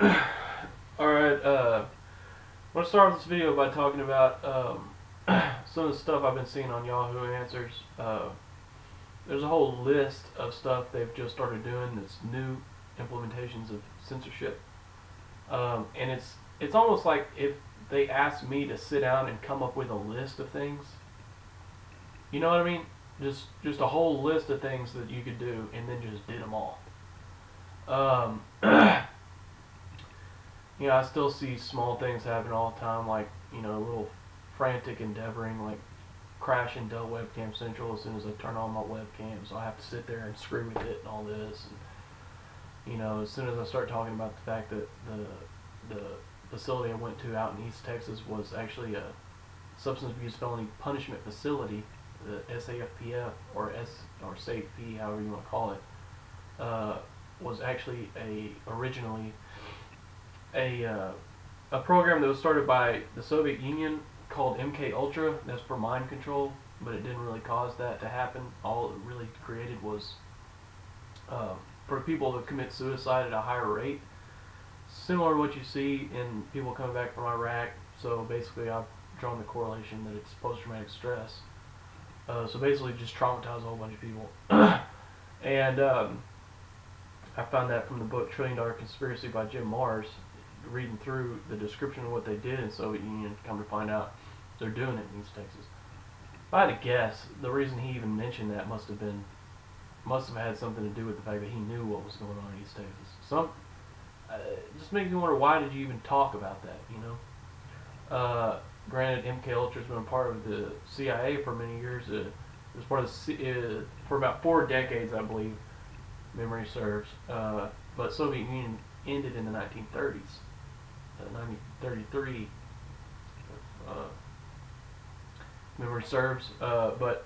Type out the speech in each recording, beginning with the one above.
Alright, I want to start this video by talking about some of the stuff I've been seeing on Yahoo Answers. There's a whole list of stuff they've just started doing that's new implementations of censorship. And it's almost like if they asked me to sit down and come up with a list of things. You know what I mean? Just a whole list of things that you could do and then just did them all. You know, I still see small things happen all the time, like, you know, a little frantic endeavoring, like crashing Dell Webcam Central as soon as I turn on my webcam, so I have to sit there and screw with it and all this. And, you know, as soon as I start talking about the fact that the facility I went to out in East Texas was actually a substance abuse felony punishment facility, the SAFPF or SAFP, however you want to call it, was actually originally a program that was started by the Soviet Union called MK Ultra. That's for mind control, but it didn't really cause that to happen. All it really created was for people to commit suicide at a higher rate, similar to what you see in people coming back from Iraq. So basically, I've drawn the correlation that it's post-traumatic stress. So basically, just traumatize a whole bunch of people. And I found that from the book $1 Trillion Conspiracy by Jim Marrs. Reading through the description of what they did in the Soviet Union, come to find out they're doing it in East Texas. If I had to guess, the reason he even mentioned that must have had something to do with the fact that he knew what was going on in East Texas. Just makes me wonder, why did you even talk about that? You know, granted, MK Ultra's been a part of the CIA for many years. It was part of the for about 4 decades, I believe, memory serves. But Soviet Union ended in the 1930s. 1933, memory serves, but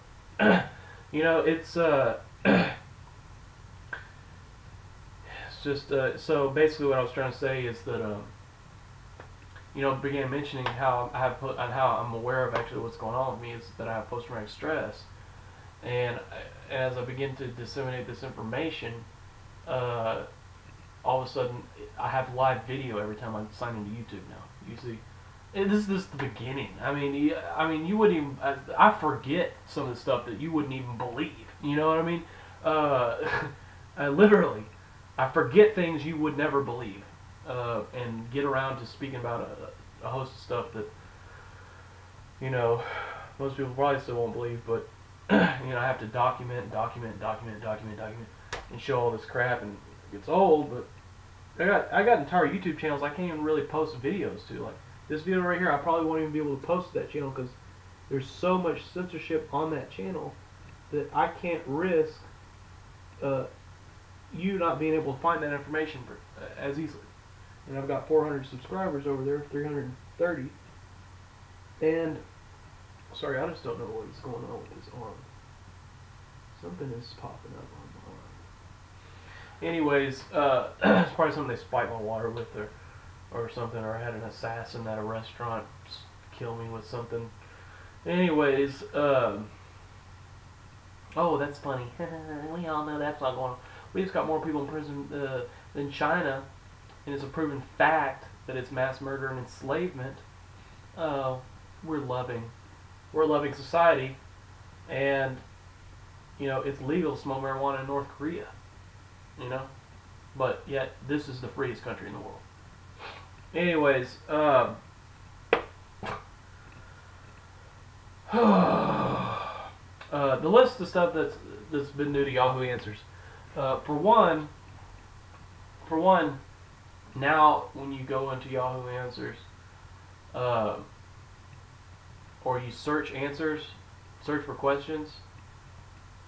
you know, it's just so basically what I was trying to say is that you know, began mentioning how I'm aware of actually what's going on with me is that I have post-traumatic stress, and as I begin to disseminate this information, all of a sudden, I have live video every time I sign into YouTube now. You see, this is the beginning. I mean, you wouldn't even. I forget some of the stuff that you wouldn't even believe. You know what I mean? Literally, I forget things you would never believe, and get around to speaking about a host of stuff that, you know, most people probably still won't believe. But you know, I have to document, and show all this crap, and it's old, but I got entire YouTube channels I can't even really post videos to. Like this video right here, I probably won't even be able to post to that channel because there's so much censorship on that channel that I can't risk you not being able to find that information as easily. And I've got 400 subscribers over there, 330, and sorry, I just don't know what is going on with his arm. Something is popping up on my arm. Anyways, it's probably something they spiked my water with, or something, or I had an assassin at a restaurant kill me with something. Anyways, oh, that's funny. We all know that's not going on. We just got more people in prison than China, and it's a proven fact that it's mass murder and enslavement. We're a loving society, and you know, it's legal to smoke marijuana in North Korea. You know, but yet this is the freest country in the world. Anyways, the list of stuff that's been new to Yahoo Answers. For one, now when you go into Yahoo Answers, or you search for questions.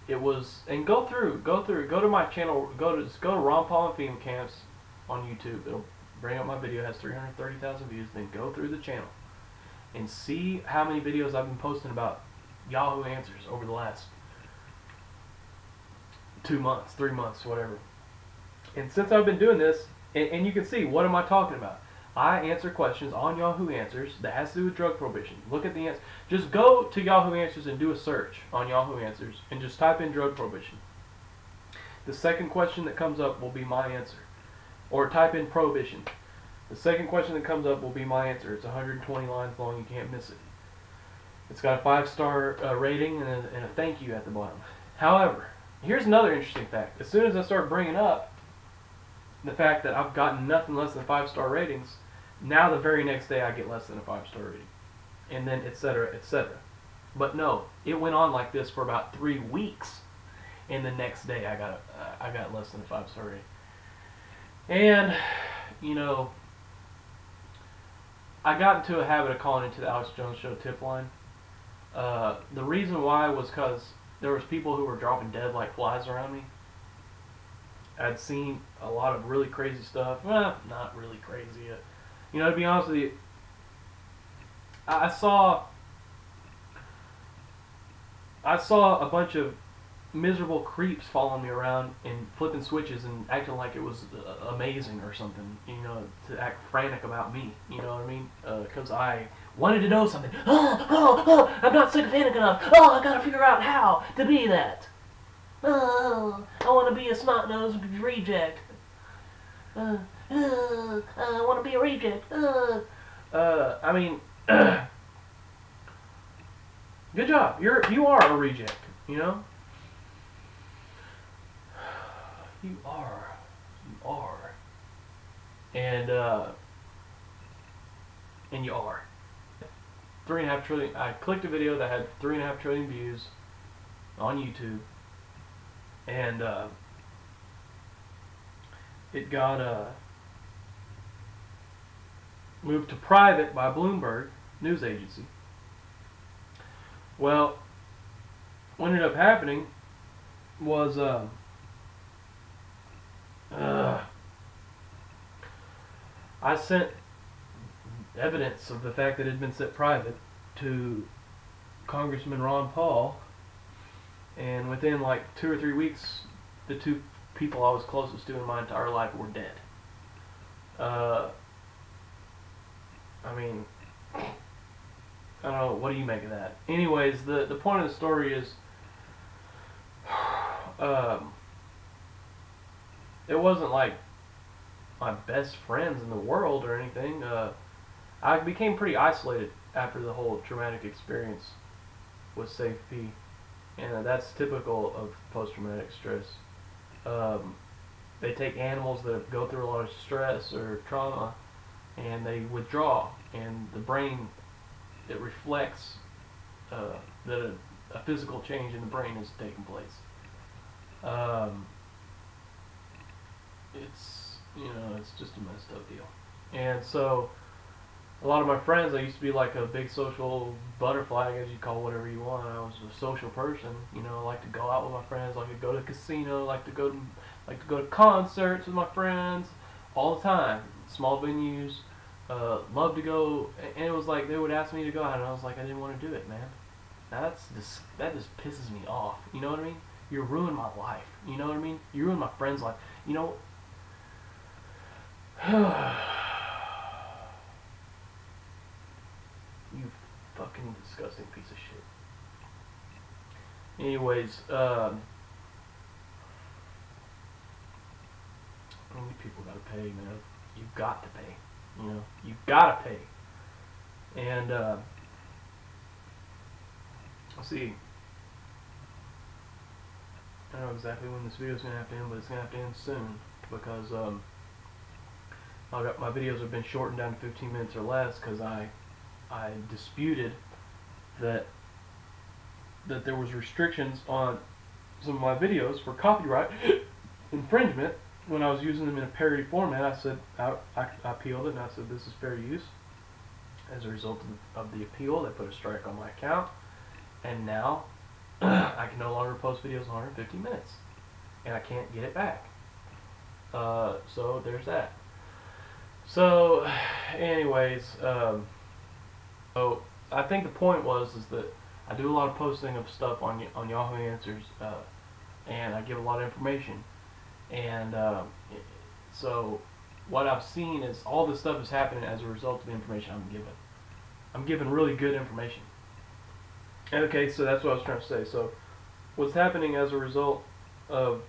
It was, and go to my channel, go to Ron Paul and Female Camps on YouTube. It'll bring up my video. It has 330,000 views. Then go through the channel and see how many videos I've been posting about Yahoo Answers over the last 2 months, 3 months, whatever. And since I've been doing this, and you can see, what am I talking about? I answer questions on Yahoo Answers that has to do with drug prohibition. Look at the answer. Just go to Yahoo Answers and do a search on Yahoo Answers and just type in drug prohibition. The second question that comes up will be my answer. Or type in prohibition. The second question that comes up will be my answer. It's 120 lines long. You can't miss it. It's got a 5-star rating and a thank you at the bottom. However, here's another interesting fact. As soon as I start bringing up the fact that I've gotten nothing less than 5-star ratings, now the very next day I get less than a 5-star rating. And then etc., etc. But no, it went on like this for about 3 weeks. And the next day I got less than a 5-star rating. And, you know, I got into a habit of calling into the Alex Jones Show tip line. The reason why was because there was people who were dropping dead like flies around me. I'd seen a lot of really crazy stuff. Well, not really crazy. You know, to be honest with you, I saw a bunch of miserable creeps following me around and flipping switches and acting like it was amazing or something, you know, to act frantic about me, you know what I mean? Because I wanted to know something. I'm not sycophantic enough. I gotta figure out how to be that. I want to be a snot-nosed reject. I want to be a reject. I mean, good job. You are a reject, you know? You are. And you are. 3.5 trillion. I clicked a video that had 3.5 trillion views on YouTube, and it got moved to private by Bloomberg news agency. Well, what ended up happening was I sent evidence of the fact that it had been set private to Congressman Ron Paul, and within like 2 or 3 weeks, the 2 people I was closest to in my entire life were dead. I mean, I don't know, what do you make of that? Anyways, the point of the story is, it wasn't like my best friends in the world or anything. I became pretty isolated after the whole traumatic experience with Safe P, and that's typical of post-traumatic stress. They take animals that go through a lot of stress or trauma, and they withdraw, and the brain, it reflects that a physical change in the brain is taking place. It's, you know, it's just a messed up deal. And so a lot of my friends, I used to be like a big social butterfly, I guess you call it whatever you want. I was a social person, you know. I like to go out with my friends, like to go to the casino, like to go to concerts with my friends all the time, small venues. Love to go, and it was like they would ask me to go out, and I was like, I didn't want to do it, man. That just pisses me off. You know what I mean? You ruined my life. You know what I mean? You ruined my friend's life. You know. You fucking disgusting piece of shit. Anyways, how many people gotta pay, man? You've got to pay. You know, you've gotta pay. And see, I don't know exactly when this video is gonna have to end, but it's gonna have to end soon because my videos have been shortened down to 15 minutes or less because I disputed that there was restrictions on some of my videos for copyright infringement when I was using them in a parody format. I said I appealed it, and I said this is fair use. As a result of the appeal, they put a strike on my account, and now I can no longer post videos in 150 minutes, and I can't get it back. So there's that. So, anyways, so I think the point is that I do a lot of posting of stuff on Yahoo Answers, and I give a lot of information, and so what I've seen is all this stuff is happening as a result of the information I'm given. I'm given really good information. Okay, so that's what I was trying to say. So what's happening as a result of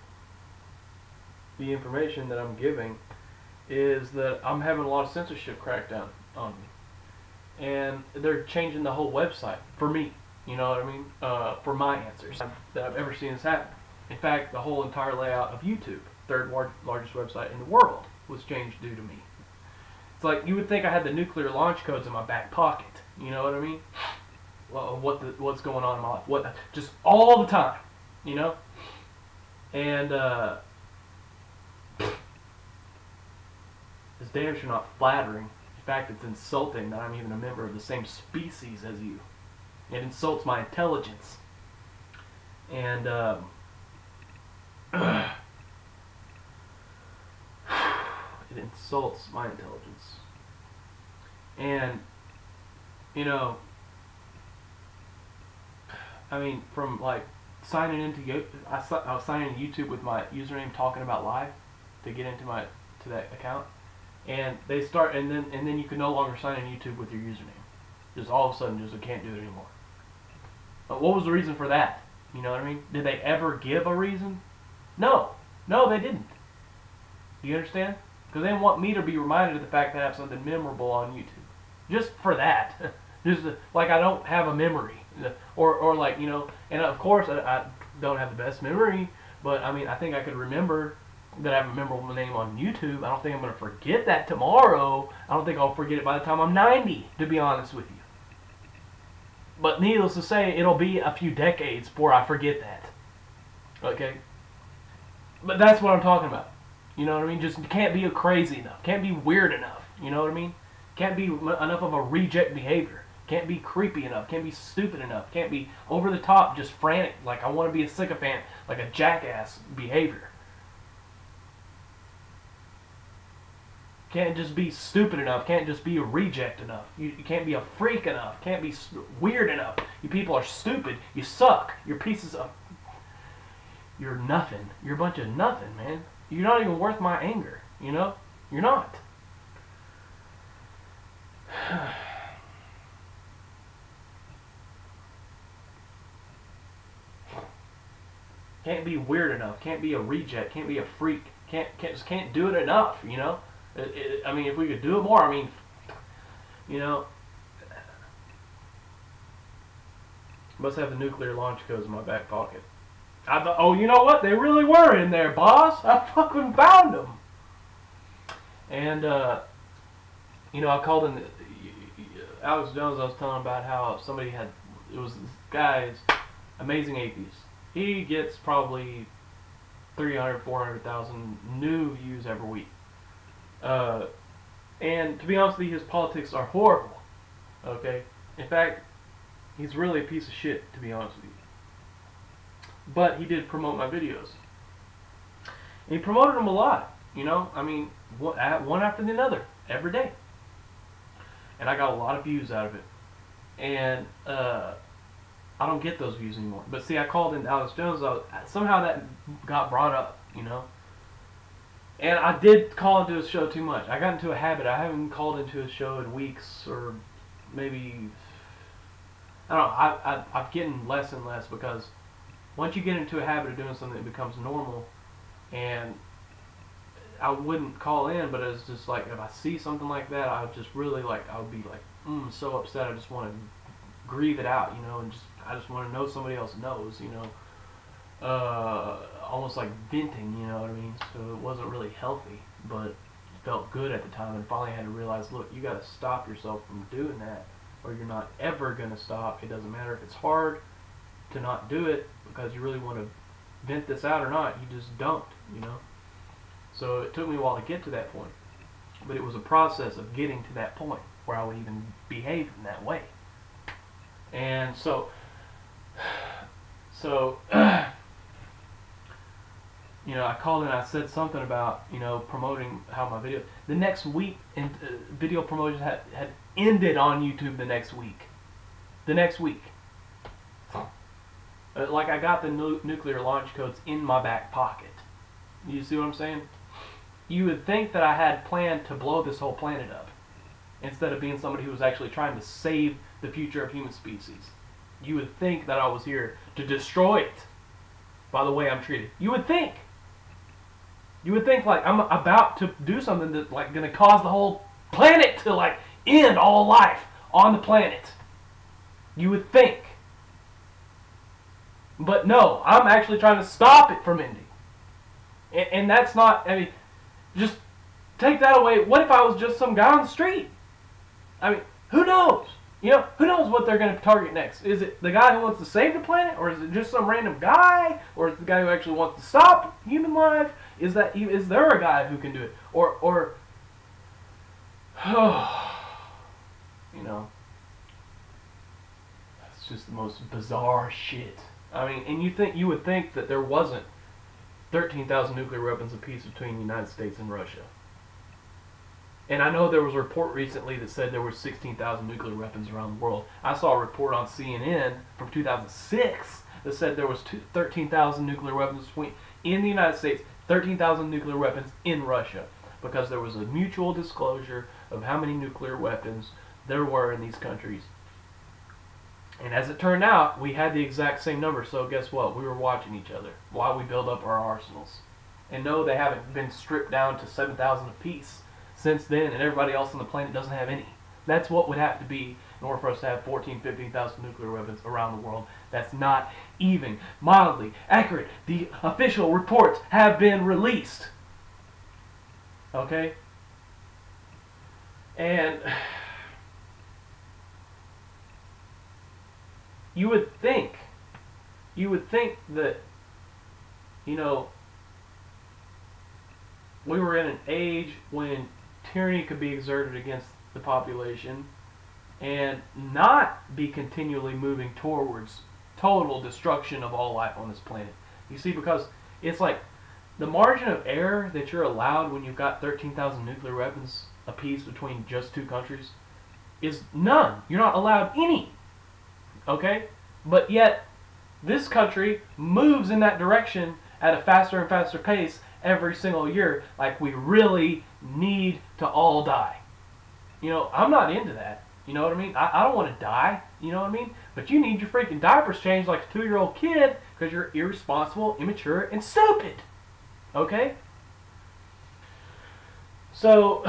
the information that I'm giving is that I'm having a lot of censorship crackdown on me, and they're changing the whole website for me. You know what I mean? For my answers that I've ever seen this happen. In fact, the whole entire layout of YouTube, third largest website in the world, was changed due to me. It's like you would think I had the nuclear launch codes in my back pocket. You know what I mean? Well, what's going on in my life? Just all the time, you know? And it's damn sure not flattering. In fact, it's insulting that I'm even a member of the same species as you. It insults my intelligence. And it insults my intelligence. And, you know, I mean, from like signing into I was signing in YouTube with my username talking about live to get into that account, and they start and then you can no longer sign in YouTube with your username. Just all of a sudden, I can't do it anymore. But what was the reason for that? You know what I mean? Did they ever give a reason? No, they didn't. Do you understand? Because they want me to be reminded of the fact that I have something memorable on YouTube. Just for that. Just like I don't have a memory. Or like, you know, and of course I don't have the best memory, but I mean, I think I could remember that I have a memorable name on YouTube. I don't think I'm going to forget that tomorrow. I don't think I'll forget it by the time I'm 90, to be honest with you. But needless to say, it'll be a few decades before I forget that. Okay? But that's what I'm talking about. You know what I mean? Just can't be crazy enough. Can't be weird enough. You know what I mean? Can't be enough of a reject behavior. Can't be creepy enough. Can't be stupid enough. Can't be over the top, just frantic. Like I want to be a sycophant, like a jackass behavior. Can't just be stupid enough. Can't just be a reject enough. You can't be a freak enough. Can't be weird enough. You people are stupid. You suck. You're pieces of... You're nothing. You're a bunch of nothing, man. You're not even worth my anger. You know? You're not. Can't be weird enough. Can't be a reject. Can't be a freak. Just can't do it enough, you know? I mean, if we could do it more, I mean, you know, must have the nuclear launch codes in my back pocket. I thought, oh, you know what? They really were in there, boss. I fucking found them. And, you know, I called in Alex Jones. I was telling about how somebody it was this guy's amazing atheist. He gets probably 300, 400,000 new views every week. And to be honest with you, his politics are horrible. Okay? In fact, he's really a piece of shit, to be honest with you. But he did promote my videos. And he promoted them a lot, you know? I mean, one after the other, every day. And I got a lot of views out of it. And, I don't get those views anymore. But see, I called in Alex Jones. Somehow that got brought up, you know? And I did call into his show too much. I got into a habit. I haven't called into his show in weeks, or maybe, I don't know. I'm getting less and less, because once you get into a habit of doing something, it becomes normal. And I wouldn't call in, but it's just like, if I see something like that, I would just really like, I would be like, so upset. I just want to grieve it out, you know, and I just want to know somebody else knows, you know. Almost like venting, you know what I mean? So it wasn't really healthy, but it felt good at the time, and finally I had to realize, look, you got to stop yourself from doing that, or you're not ever going to stop. It doesn't matter if it's hard to not do it, because you really want to vent this out or not, you just don't, you know? So it took me a while to get to that point, but it was a process of getting to that point where I would even behave in that way. And so you know, I called in and I said something about, you know, promoting how my video, the next week, and video promotions had ended on YouTube the next week. Like I got the nuclear launch codes in my back pocket. You see what I'm saying? You would think that I had planned to blow this whole planet up, instead of being somebody who was actually trying to save the future of human species. You would think that I was here to destroy it by the way I'm treated. You would think. You would think like I'm about to do something that's like going to cause the whole planet to like end all life on the planet. You would think. But no, I'm actually trying to stop it from ending. And that's not, I mean, just take that away. What if I was just some guy on the street? I mean, who knows? You know, who knows what they're going to target next? Is it the guy who wants to save the planet? Or is it just some random guy? Or is it the guy who actually wants to stop human life? Is there a guy who can do it? Or you know, it's just the most bizarre shit. I mean, and you would think that there wasn't 13,000 nuclear weapons apiece between the United States and Russia. And I know there was a report recently that said there were 16,000 nuclear weapons around the world. I saw a report on CNN from 2006 that said there was 13,000 nuclear weapons in the United States, 13,000 nuclear weapons in Russia, because there was a mutual disclosure of how many nuclear weapons there were in these countries. And as it turned out, we had the exact same number, so guess what? We were watching each other while we build up our arsenals. And no, they haven't been stripped down to 7,000 apiece since then, and everybody else on the planet doesn't have any. That's what would have to be in order for us to have 14,000, 15,000 nuclear weapons around the world. That's not even mildly accurate. The official reports have been released. Okay? And you would think that, you know, we were in an age when tyranny could be exerted against the population and not be continually moving towards total destruction of all life on this planet. You see, because it's like the margin of error that you're allowed when you've got 13,000 nuclear weapons apiece between just two countries is none. You're not allowed any. Okay? But yet, this country moves in that direction at a faster and faster pace every single year, like we really need to all die. You know, I'm not into that. You know what I mean? I don't want to die. You know what I mean? But you need your freaking diapers changed like a 2-year-old kid because you're irresponsible, immature, and stupid. Okay? So,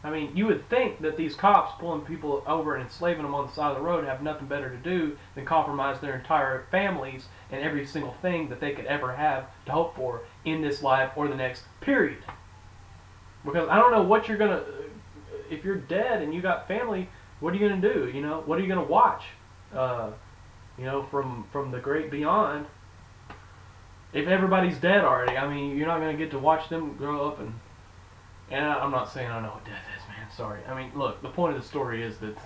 I mean, you would think that these cops pulling people over and enslaving them on the side of the road have nothing better to do than compromise their entire families and every single thing that they could ever have to hope for in this life or the next, period. Because I don't know what you're going to, if you're dead and you got family, what are you going to do? You know, what are you going to watch? You know, from the great beyond. If everybody's dead already, I mean, you're not going to get to watch them grow up and I'm not saying I know what death is, man. Sorry. I mean, look, the point of the story is that,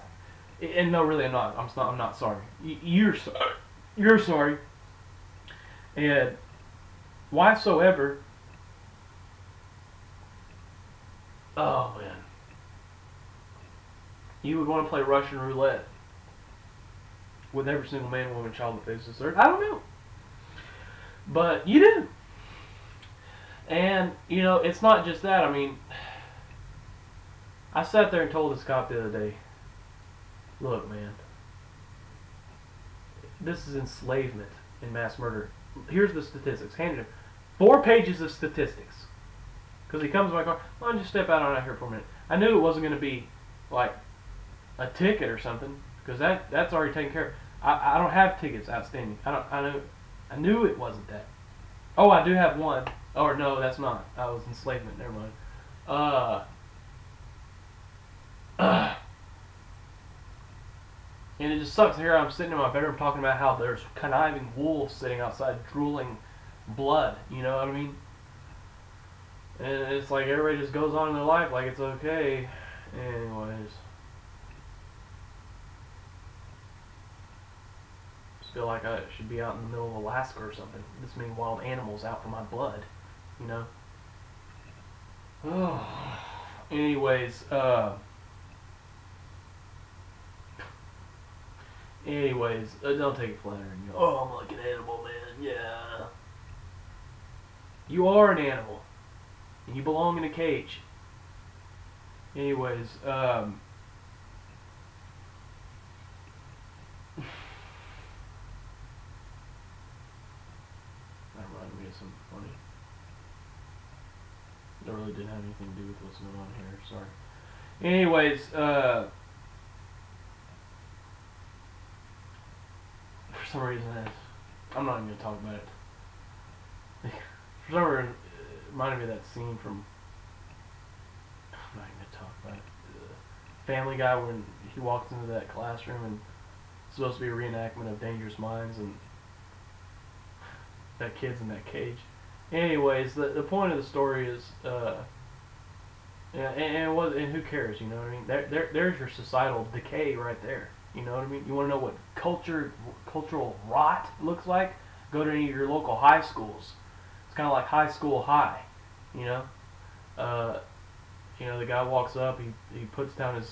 and no, really, I'm not sorry. You're sorry. You're sorry. And whysoever, oh man, you would want to play Russian roulette with every single man, woman, child that faces this earth. I don't know, but you do. And, you know, it's not just that. I mean, I sat there and told this cop the other day, look, man, this is enslavement and mass murder. Here's the statistics. Handed him 4 pages of statistics. Because he comes to my car, why don't you step out here for a minute? I knew it wasn't going to be, like, a ticket or something. Because that's already taken care of. I don't have tickets outstanding. I knew it wasn't that. Oh, I do have one. Or no, that's not. That was enslavement. Never mind. And it just sucks. Here I'm sitting in my bedroom talking about how there's conniving wolves sitting outside drooling blood. You know what I mean? And it's like everybody just goes on in their life like it's okay. Anyways. Feel like I should be out in the middle of Alaska or something. This many wild animals out for my blood, you know. Oh. Anyways, don't take it flattering. Oh, I'm like an animal, man. Yeah. You are an animal, and you belong in a cage. Anyways, some funny. That really didn't have anything to do with what's going on here. Sorry. Anyways, for some reason, I'm not even gonna talk about it. For some reason, it reminded me of that scene from. I'm not even gonna talk about it. Family Guy, when he walks into that classroom and it's supposed to be a reenactment of Dangerous Minds, and that kid's in that cage. Anyways, the point of the story is, and who cares? You know what I mean? There's your societal decay right there. You know what I mean? You want to know what cultural rot looks like? Go to any of your local high schools. It's kind of like high school high. You know, the guy walks up, he puts down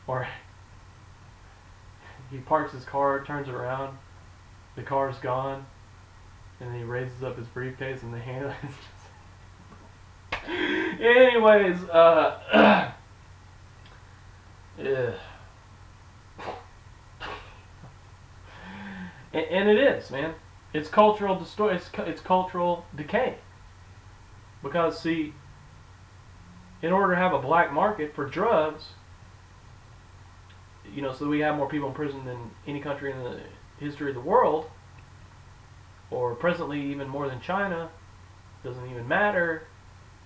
or he parks his car, turns around, the car's gone, and then he raises up his briefcase and the handle is just... Anyways, yeah. And it is, man. It's cultural it's cultural decay. Because, see, in order to have a black market for drugs, you know, so we have more people in prison than any country in the history of the world, or presently even more than China, doesn't even matter,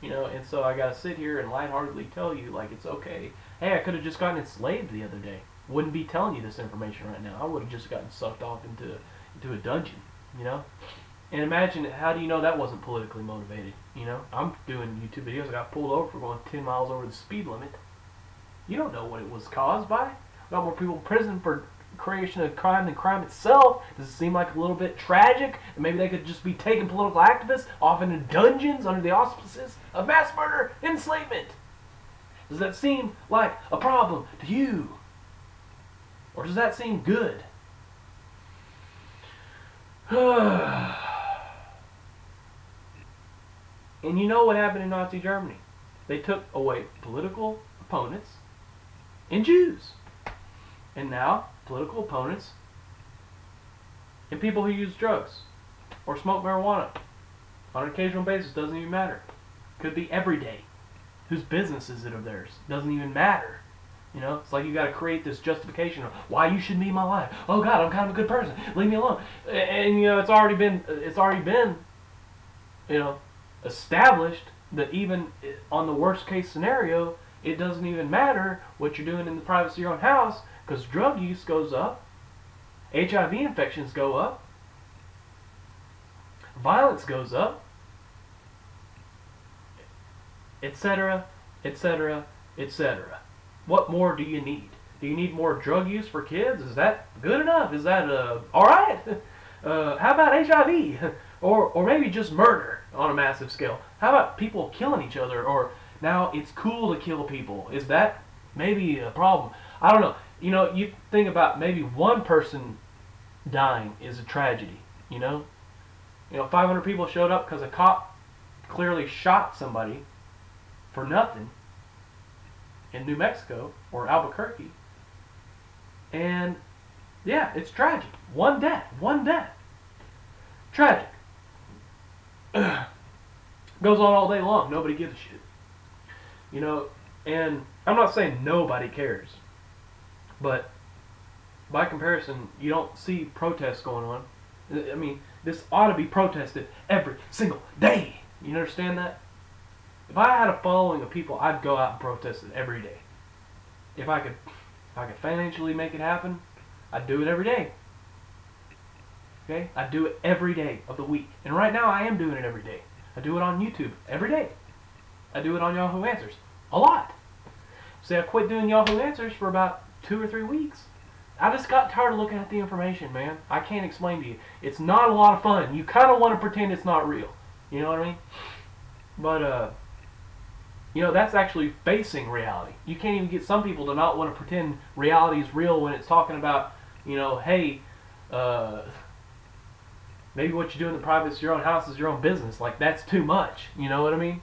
you know, and so I gotta sit here and lightheartedly tell you, like, it's okay. Hey, I could have just gotten enslaved the other day. Wouldn't be telling you this information right now. I would have just gotten sucked off into a dungeon, you know? And imagine, how do you know that wasn't politically motivated? You know, I'm doing YouTube videos. I got pulled over for going 10 miles over the speed limit. You don't know what it was caused by. We got more people in prison for creation of crime than crime itself. Does it seem like a little bit tragic? And maybe they could just be taking political activists off into dungeons under the auspices of mass murder, enslavement. Does that seem like a problem to you? Or does that seem good? And you know what happened in Nazi Germany? They took away political opponents and Jews. And now, political opponents and people who use drugs or smoke marijuana on an occasional basis, doesn't even matter. Could be every day. Whose business is it of theirs? Doesn't even matter. You know, it's like you got to create this justification of why you should be my life. Oh God, I'm kind of a good person. Leave me alone. And you know, it's already been, you know, established that even on the worst case scenario, it doesn't even matter what you're doing in the privacy of your own house, because drug use goes up, HIV infections go up, violence goes up, etc., etc., etc. What more do you need? Do you need more drug use for kids? Is that good enough? Is that alright? How about HIV? Or maybe just murder on a massive scale. How about people killing each other? Or now it's cool to kill people. Is that maybe a problem? I don't know. You know, you think about maybe one person dying is a tragedy, you know? You know, 500 people showed up because a cop clearly shot somebody for nothing in New Mexico or Albuquerque. And yeah, it's tragic. One death. Tragic. Goes on all day long. Nobody gives a shit. You know, and I'm not saying nobody cares, but by comparison, you don't see protests going on. I mean, this ought to be protested every single day. You understand that? If I had a following of people, I'd go out and protest it every day. If I could financially make it happen, I'd do it every day. Okay? I do it every day of the week. And right now I am doing it every day. I do it on YouTube every day. I do it on Yahoo Answers a lot. See, I quit doing Yahoo Answers for about 2 or 3 weeks. I just got tired of looking at the information, man. I can't explain to you. It's not a lot of fun. You kind of want to pretend it's not real. You know what I mean? But, you know, that's actually facing reality. You can't even get some people to not want to pretend reality is real when it's talking about, you know, hey, maybe what you do in the privacy of your own house is your own business. Like, that's too much. You know what I mean?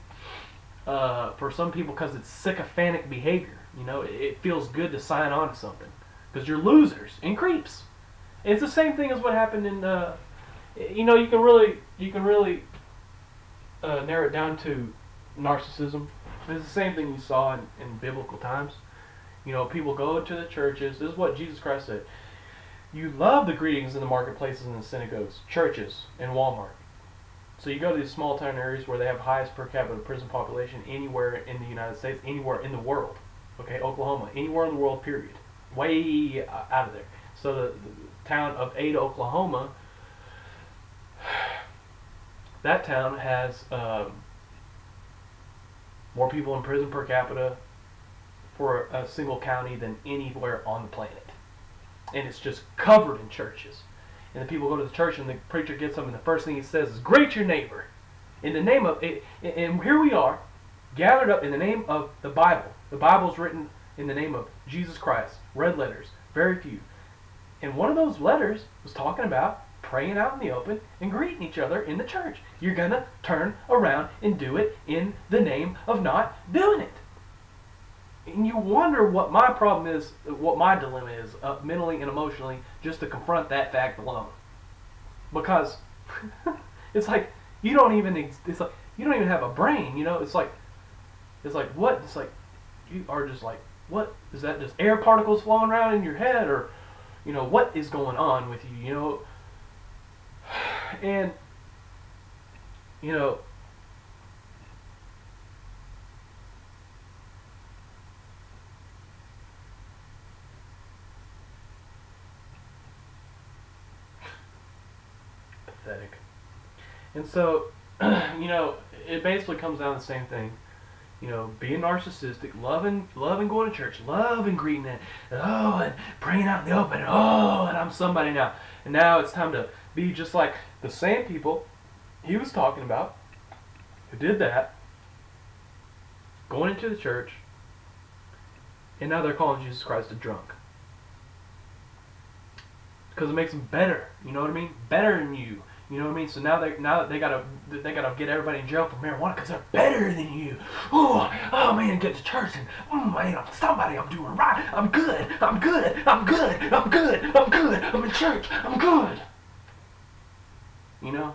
For some people, because it's sycophantic behavior. You know, it feels good to sign on to something. Because you're losers and creeps. It's the same thing as what happened in You know, you can really narrow it down to narcissism. It's the same thing you saw in biblical times. You know, people go to the churches. This is what Jesus Christ said. You love the greetings in the marketplaces and the synagogues, churches, and Walmart. So you go to these small town areas where they have highest per capita prison population anywhere in the United States, anywhere in the world. Okay, Oklahoma, anywhere in the world, period. Way out of there. So the town of Ada, Oklahoma, that town has more people in prison per capita for a single county than anywhere on the planet. And it's just covered in churches. And the people go to the church and the preacher gets them and the first thing he says is, greet your neighbor. In the name of, and here we are, gathered up in the name of the Bible. The Bible's written in the name of Jesus Christ. Red letters, very few. And one of those letters was talking about praying out in the open and greeting each other in the church. You're going to turn around and do it in the name of not doing it. And you wonder what my problem is, what my dilemma is, mentally and emotionally, just to confront that fact alone. Because it's like you don't even have a brain, you know. It's like what? It's like you are just like, what is that? Just air particles flowing around in your head, or you know, what is going on with you, you know? And you know, pathetic. And so, you know, it basically comes down to the same thing. You know, being narcissistic, loving going to church, loving greeting it, and praying out in the open, and I'm somebody now. And now it's time to be just like the same people he was talking about, who did that, going into the church, and now they're calling Jesus Christ a drunk. Because it makes them better, you know what I mean? Better than you. You know what I mean? So now they gotta get everybody in jail for marijuana because they're better than you. Oh man, get to church and man, I'm somebody. I'm doing right. I'm good. I'm good. I'm good. I'm good. I'm good. I'm in church. I'm good. You know?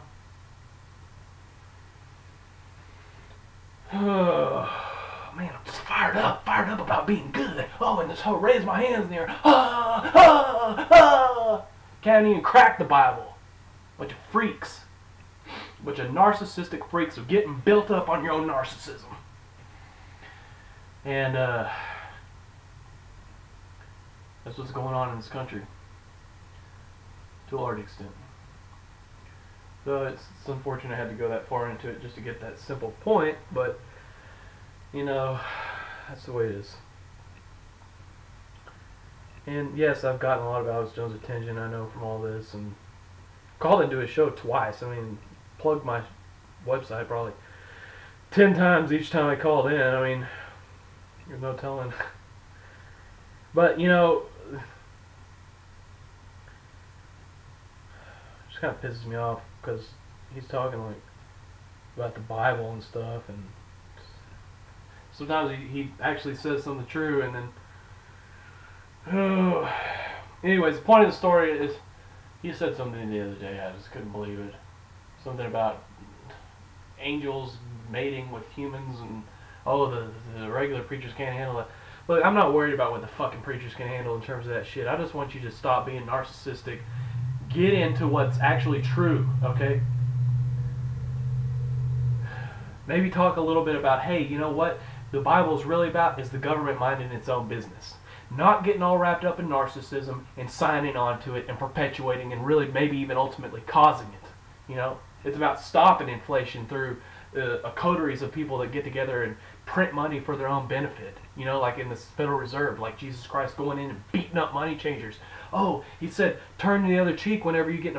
Oh man, I'm just fired up about being good. Oh, and this whole raise my hands in the air. Can't even crack the Bible. Bunch of freaks. Bunch of narcissistic freaks are getting built up on your own narcissism. And that's what's going on in this country. To a large extent. So it's unfortunate I had to go that far into it just to get that simple point, but you know, that's the way it is. And yes, I've gotten a lot of Alex Jones' attention, I know, from all this, and called into his show twice. I mean, plugged my website probably 10 times each time I called in. I mean, there's no telling. But, you know, it just kind of pisses me off because he's talking like about the Bible and stuff, and sometimes he actually says something true, and then anyways, the point of the story is he said something the other day, I just couldn't believe it. Something about angels mating with humans, and the regular preachers can't handle it. Look, I'm not worried about what the fucking preachers can handle in terms of that shit. I just want you to stop being narcissistic. Get into what's actually true, okay? Maybe talk a little bit about, hey, you know what the Bible's really about is the government minding its own business. Not getting all wrapped up in narcissism and signing on to it and perpetuating and really maybe even ultimately causing it. You know, it's about stopping inflation through coteries of people that get together and print money for their own benefit. You know, like in the Federal Reserve, like Jesus Christ going in and beating up money changers. Oh, he said, turn the other cheek whenever you get,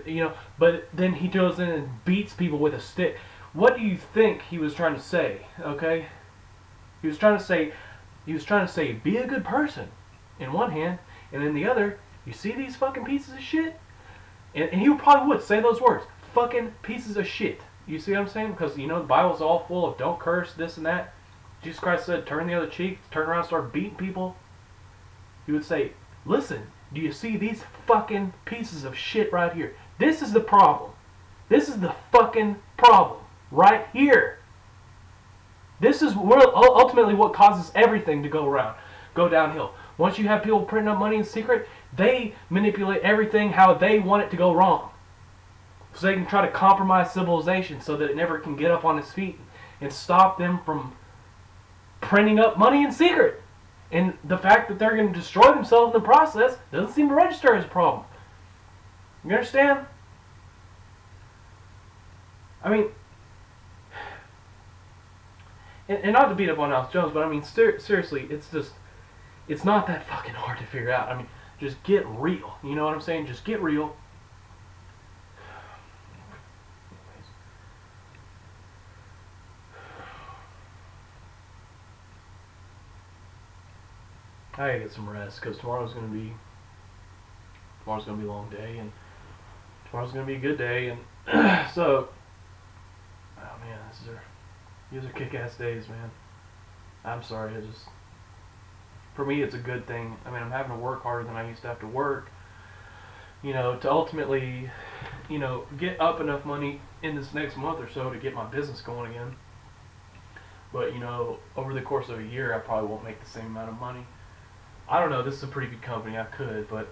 you know, but then he goes in and beats people with a stick. What do you think he was trying to say? Okay, he was trying to say, be a good person, in one hand, and in the other, you see these fucking pieces of shit? And he probably would say those words, fucking pieces of shit. You see what I'm saying? Because, you know, the Bible's all full of don't curse, this and that. Jesus Christ said, turn the other cheek, turn around and start beating people. He would say, listen, Do you see these fucking pieces of shit right here? This is the problem. This is the fucking problem right here. This is ultimately what causes everything to go downhill. Once you have people printing up money in secret, they manipulate everything how they want it to go wrong. So they can try to compromise civilization so that it never can get up on its feet and stop them from printing up money in secret. And the fact that they're going to destroy themselves in the process doesn't seem to register as a problem. You understand? I mean, and not to beat up on Alex Jones, but I mean, seriously, it's not that fucking hard to figure out. I mean, just get real. You know what I'm saying? Just get real. I gotta get some rest because tomorrow's gonna be a long day, and tomorrow's gonna be a good day, and so, oh man, these are kick-ass days, man. I'm sorry, for me, it's a good thing. I mean, I'm having to work harder than I used to have to work, you know, to ultimately, you know, get up enough money in this next month or so to get my business going again. But, you know, over the course of a year, I probably won't make the same amount of money. I don't know, this is a pretty good company, I could, but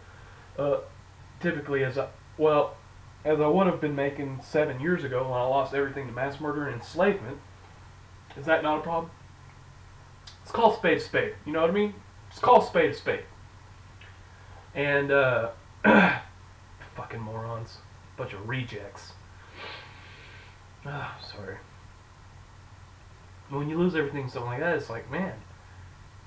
typically as I would have been making 7 years ago when I lost everything to mass murder and enslavement. Is that not a problem? It's called spade a spade, you know what I mean? It's called spade a spade. And, fucking morons. Bunch of rejects. Sorry. When you lose everything, something like that, it's like, man,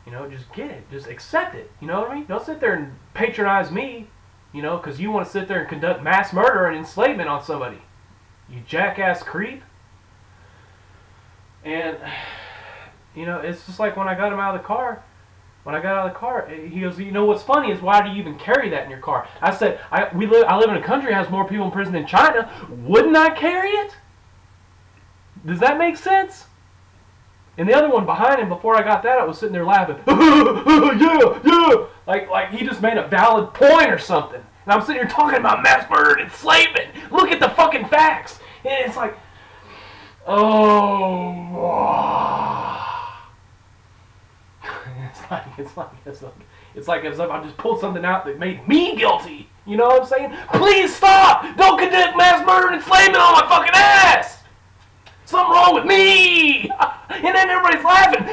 you know, just get it. Just accept it. You know what I mean? Don't sit there and patronize me, you know, because you want to sit there and conduct mass murder and enslavement on somebody. You jackass creep. And, you know, it's just like when I got him out of the car. When I got out of the car, he goes, you know what's funny is why do you even carry that in your car? I said, I live in a country that has more people in prison than China. Wouldn't I carry it? Does that make sense? And the other one behind him, before I got that, I was sitting there laughing. Yeah. Like he just made a valid point or something. And I'm sitting here talking about mass murder and enslavement. Look at the fucking facts. And it's like, it's like as if I just pulled something out that made me guilty. You know what I'm saying? Please stop! Don't conduct mass murder and enslavement on my fucking ass! Something wrong with me! And then everybody's laughing.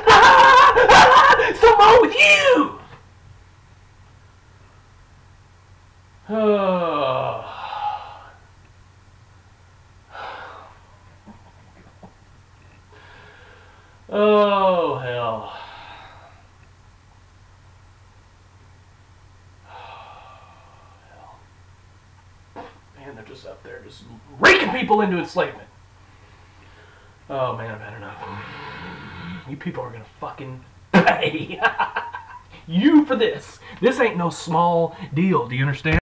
Something wrong with you! Oh, hell. Man, they're just up there just raking people into enslavement. Oh man, I've had enough. You people are gonna fucking pay you for this. This ain't no small deal. Do you understand?